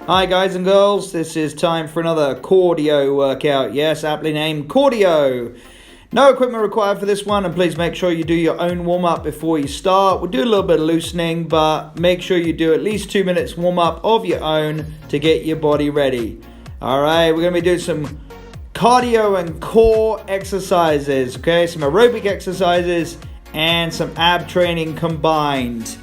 Hi guys and girls, this is time for another CORE-DIO workout. Yes, aptly named CORE-DIO. No equipment required for this one, and please make sure you do your own warm-up before you start. We'll do a little bit of loosening, but make sure you do at least 2 minutes warm-up of your own to get your body ready. Alright, we're going to be doing some cardio and core exercises, okay? Some aerobic exercises and some ab training combined.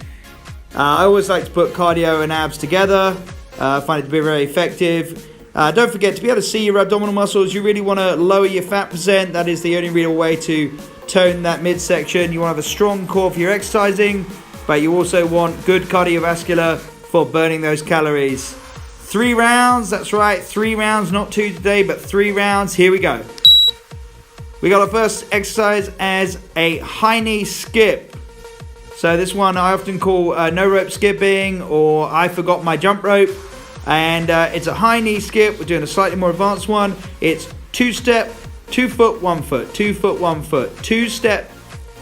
I always like to put cardio and abs together. I find it to be very effective. Don't forget, to be able to see your abdominal muscles, you really want to lower your fat percent. That is the only real way to tone that midsection. You want to have a strong core for your exercising, but you also want good cardiovascular for burning those calories. 3 rounds, that's right, 3 rounds, not 2 today, but 3 rounds. Here we go. We got our first exercise as a high knee skip. So this one I often call no rope skipping, or I forgot my jump rope. And it's a high knee skip. We're doing a slightly more advanced one. It's 2-step, 2 foot, 1 foot, 2 foot, 1 foot, 2-step,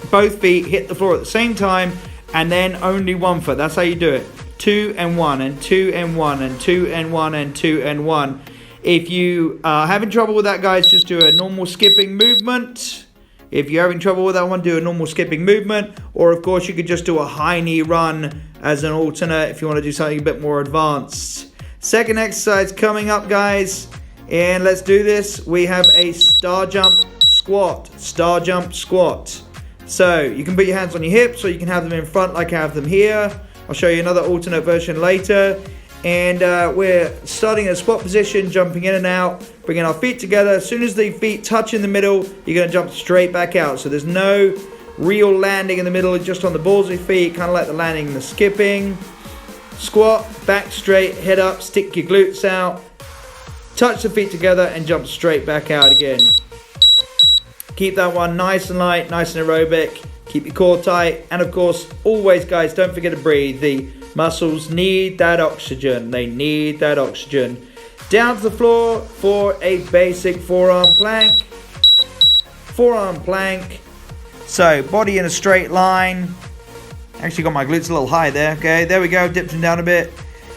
both feet hit the floor at the same time, and then only 1 foot. That's how you do it. 2 and 1 and 2 and 1 and 2 and 1 and 2 and 1. If you are having trouble with that, guys, just do a normal skipping movement. If you're having trouble with that one, do a normal skipping movement. Or, of course, you could just do a high knee run as an alternate if you want to do something a bit more advanced. Second exercise coming up, guys. And let's do this. We have a star jump squat. Star jump squat. So, you can put your hands on your hips, or you can have them in front like I have them here. I'll show you another alternate version later. And we're starting in a squat position, jumping in and out, bringing our feet together. As soon as the feet touch in the middle, you're going to jump straight back out. So there's no real landing in the middle, just on the balls of your feet, kind of like the landing in the skipping. Squat, back straight, head up, stick your glutes out, touch the feet together and jump straight back out again. Keep that one nice and light, nice and aerobic. Keep your core tight, and of course, always, guys, don't forget to breathe. The muscles need that oxygen. They need that oxygen. Down to the floor for a basic forearm plank. Forearm plank. So, body in a straight line. Actually got my glutes a little high there. Okay, there we go. Dipped them down a bit.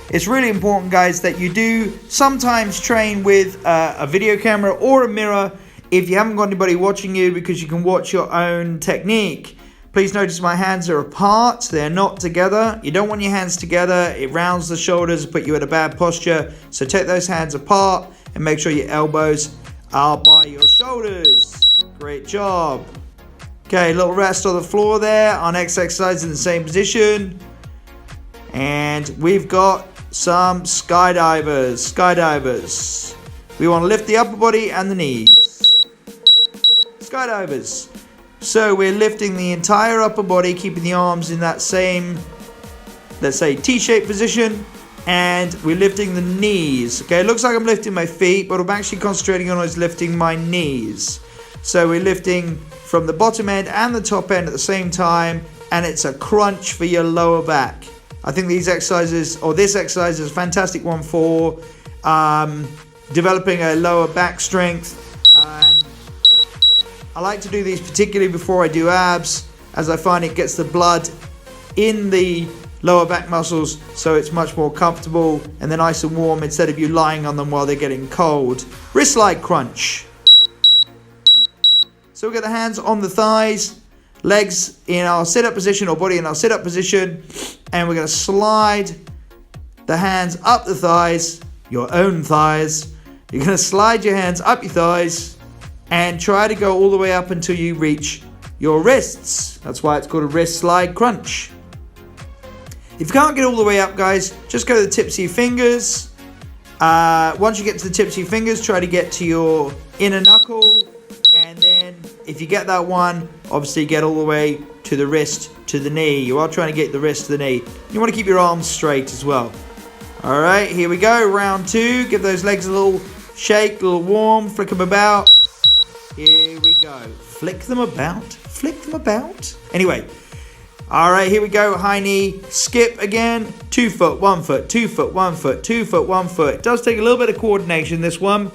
It's really important, guys, that you do sometimes train with a video camera or a mirror if you haven't got anybody watching you, because you can watch your own technique. Please notice my hands are apart. They're not together. You don't want your hands together. It rounds the shoulders, put you in a bad posture. So take those hands apart and make sure your elbows are by your shoulders. Great job. Okay, a little rest on the floor there. Our next exercise in the same position. And we've got some skydivers. Skydivers. We want to lift the upper body and the knees. Skydivers. So we're lifting the entire upper body, keeping the arms in that same, let's say, T-shaped position. And we're lifting the knees. Okay, it looks like I'm lifting my feet, but I'm actually concentrating on is lifting my knees. So we're lifting from the bottom end and the top end at the same time, and it's a crunch for your lower back. I think these exercises, or this exercise, is a fantastic one for developing a lower back strength. And I like to do these particularly before I do abs, as I find it gets the blood in the lower back muscles, so it's much more comfortable and they're nice and warm instead of you lying on them while they're getting cold. Wrist slide crunch. So we get the hands on the thighs, legs in our sit-up position, or body in our sit-up position, and we're going to slide the hands up the thighs, your own thighs. You're going to slide your hands up your thighs and try to go all the way up until you reach your wrists. That's why it's called a wrist slide crunch. If you can't get all the way up, guys, just go to the tips of your fingers. Once you get to the tips of your fingers, try to get to your inner knuckle. And then if you get that one, obviously get all the way to the wrist, to the knee. You are trying to get the wrist to the knee. You want to keep your arms straight as well. All right, here we go. Round 2. Give those legs a little shake, a little warm. Flick them about. Here we go. Flick them about. Flick them about. Anyway. All right, here we go. High knee skip again. 2 foot, 1 foot, 2 foot, 1 foot, 2 foot, 1 foot. It does take a little bit of coordination, this one.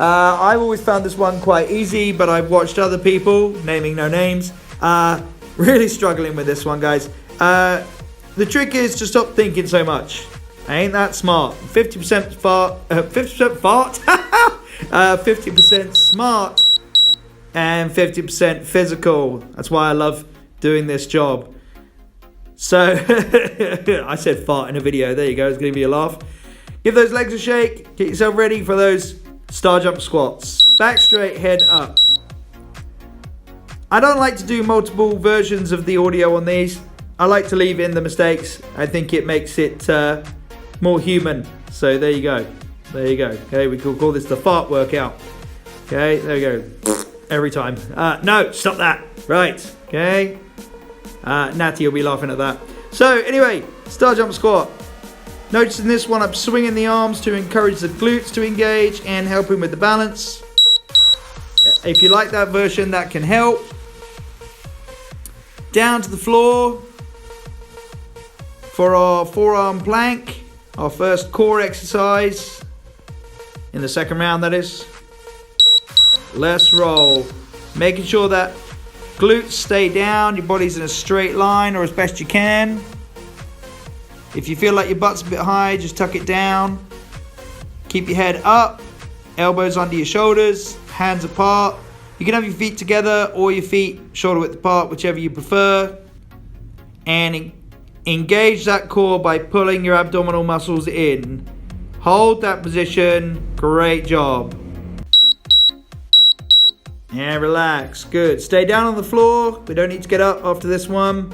I've always found this one quite easy, but I've watched other people, naming no names, really struggling with this one, guys. The trick is to stop thinking so much. Ain't that smart? 50% fart, 50% fart, 50% smart, and 50% physical. That's why I love doing this job. So, I said fart in a video. There you go. It's going to be a laugh. Give those legs a shake. Get yourself ready for those star jump squats. Back straight, head up. I don't like to do multiple versions of the audio on these. I like to leave in the mistakes. I think it makes it more human. So there you go. There you go. Okay, we could call this the fart workout. Okay, there we go. Every time. No, stop that. Right. Okay. Natty will be laughing at that. So anyway, star jump squat. Notice in this one, I'm swinging the arms to encourage the glutes to engage and helping with the balance. If you like that version, that can help. Down to the floor for our forearm plank, our first core exercise in the second round, that is. Let's roll. Making sure that glutes stay down, your body's in a straight line or as best you can. If you feel like your butt's a bit high, just tuck it down. Keep your head up, elbows under your shoulders, hands apart. You can have your feet together or your feet shoulder width apart, whichever you prefer. And engage that core by pulling your abdominal muscles in. Hold that position. Great job. And relax. Good. Stay down on the floor. We don't need to get up after this one.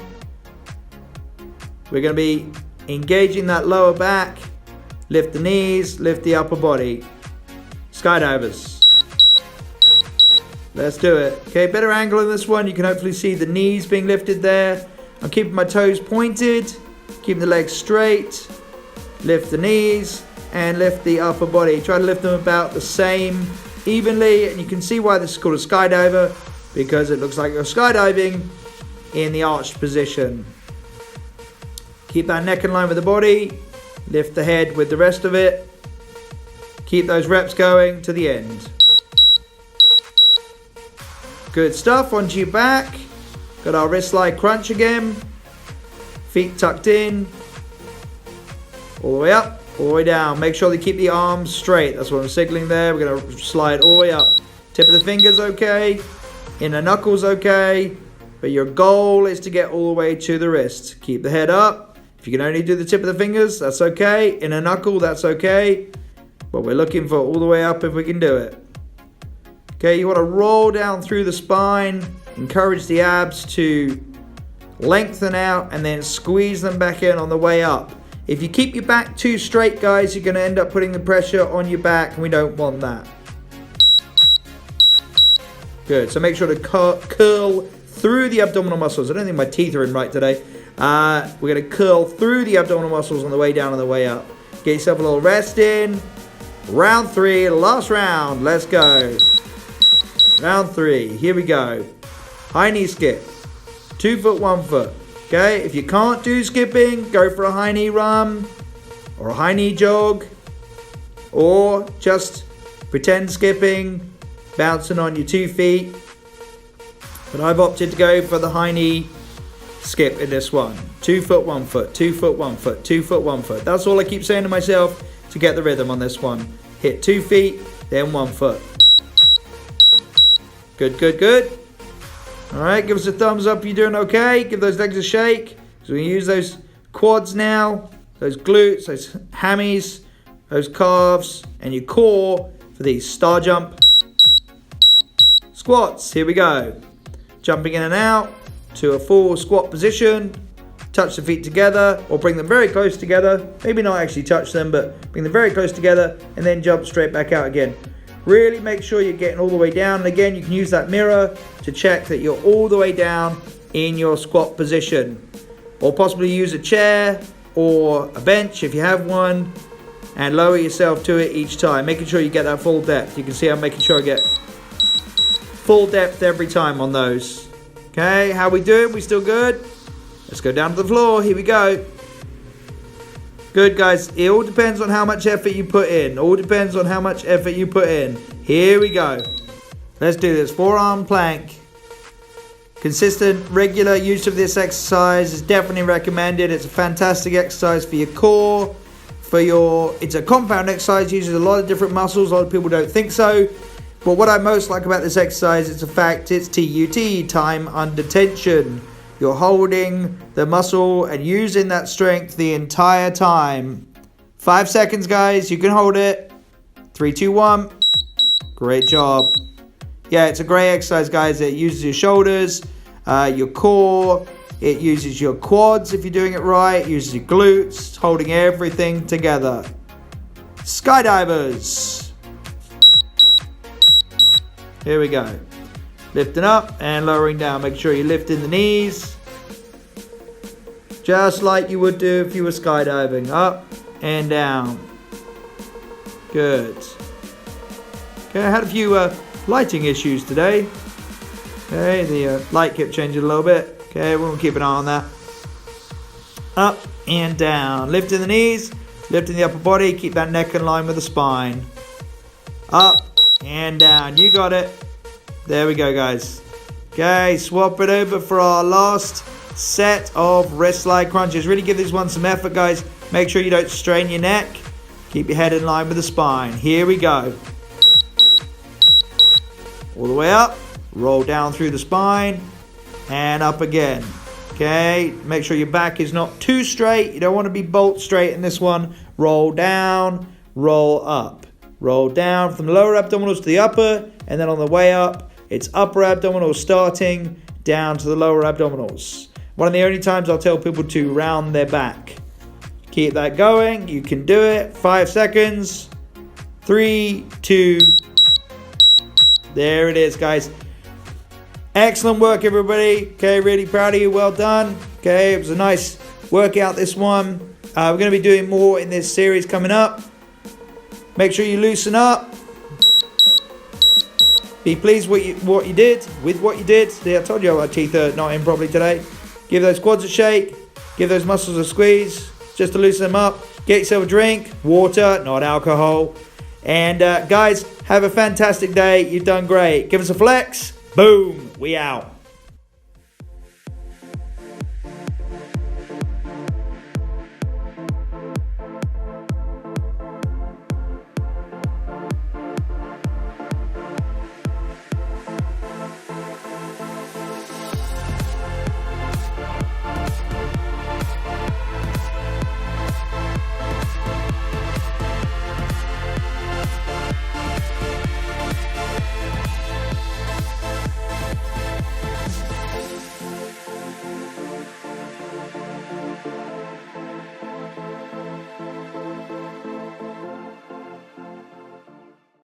We're going to be engaging that lower back. Lift the knees. Lift the upper body. Skydivers. Let's do it. Okay, better angle in this one. You can hopefully see the knees being lifted there. I'm keeping my toes pointed. Keeping the legs straight. Lift the knees and lift the upper body. Try to lift them about the same evenly. And you can see why this is called a skydiver, because it looks like you're skydiving in the arched position. Keep that neck in line with the body. Lift the head with the rest of it. Keep those reps going to the end. Good stuff. Onto your back. Got our wrist slide crunch again. Feet tucked in. All the way up, all the way down. Make sure they keep the arms straight. That's what I'm signaling there. We're going to slide all the way up. Tip of the fingers okay. Inner knuckles okay. But your goal is to get all the way to the wrist. Keep the head up. If you can only do the tip of the fingers, that's okay. Inner knuckle, that's okay. But we're looking for all the way up if we can do it. Okay, you want to roll down through the spine, encourage the abs to lengthen out and then squeeze them back in on the way up. If you keep your back too straight, guys, you're going to end up putting the pressure on your back, and we don't want that. Good, so make sure to curl through the abdominal muscles. I don't think my teeth are in right today. We're going to curl through the abdominal muscles on the way down and the way up. Get yourself a little rest in. Round 3, last round. Let's go. Round 3, here we go. High knee skip. 2 foot, 1 foot. Okay, if you can't do skipping, go for a high knee run or a high knee jog, or just pretend skipping, bouncing on your 2 feet. But I've opted to go for the high knee skip in this one. 2 foot, 1 foot, 2 foot, 1 foot, 2 foot, 1 foot. That's all I keep saying to myself to get the rhythm on this one. Hit 2 feet, then 1 foot. Good, good, good. All right, give us a thumbs up. You're doing okay. Give those legs a shake. So we use those quads now, those glutes, those hammies, those calves, and your core for these star jump squats. Here we go. Jumping in and out to a full squat position. Touch the feet together or bring them very close together. Maybe not actually touch them, but bring them very close together and then jump straight back out again. Really make sure you're getting all the way down. And again, you can use that mirror to check that you're all the way down in your squat position. Or possibly use a chair or a bench if you have one and lower yourself to it each time, making sure you get that full depth. You can see I'm making sure I get full depth every time on those. Okay, how we doing? We still good? Let's go down to the floor. Here we go. Good, guys. It all depends on how much effort you put in. All depends on how much effort you put in. Here we go. Let's do this. Forearm plank. Consistent, regular use of this exercise is definitely recommended. It's a fantastic exercise for your core, it's a compound exercise, uses a lot of different muscles. A lot of people don't think so. But what I most like about this exercise is the fact it's TUT, time under tension. You're holding the muscle and using that strength the entire time. 5 seconds, guys. You can hold it. 3, 2, 1. Great job. Yeah, it's a great exercise, guys. It uses your shoulders, your core. It uses your quads if you're doing it right. It uses your glutes, holding everything together. Skydivers. Here we go. Lifting up and lowering down. Make sure you're lifting the knees. Just like you would do if you were skydiving. Up and down. Good. Okay, I had a few lighting issues today. Okay, the light kept changing a little bit. Okay, we'll keep an eye on that. Up and down. Lifting the knees, lifting the upper body. Keep that neck in line with the spine. Up and down. You got it. There we go, guys. Okay, swap it over for our last set of wrist slide crunches. Really give this one some effort, guys. Make sure you don't strain your neck. Keep your head in line with the spine. Here we go. All the way up. Roll down through the spine. And up again. Okay, make sure your back is not too straight. You don't want to be bolt straight in this one. Roll down, roll up. Roll down from the lower abdominals to the upper, and then on the way up, it's upper abdominals starting down to the lower abdominals. One of the only times I'll tell people to round their back. Keep that going. You can do it. 5 seconds. 3, 2. There it is, guys. Excellent work, everybody. Okay, really proud of you. Well done. Okay, it was a nice workout, this one. We're going to be doing more in this series coming up. Make sure you loosen up. Be pleased with what you did. See, I told you our teeth are not in properly today. Give those quads a shake. Give those muscles a squeeze just to loosen them up. Get yourself a drink. Water, not alcohol. And guys, have a fantastic day. You've done great. Give us a flex. Boom. We out.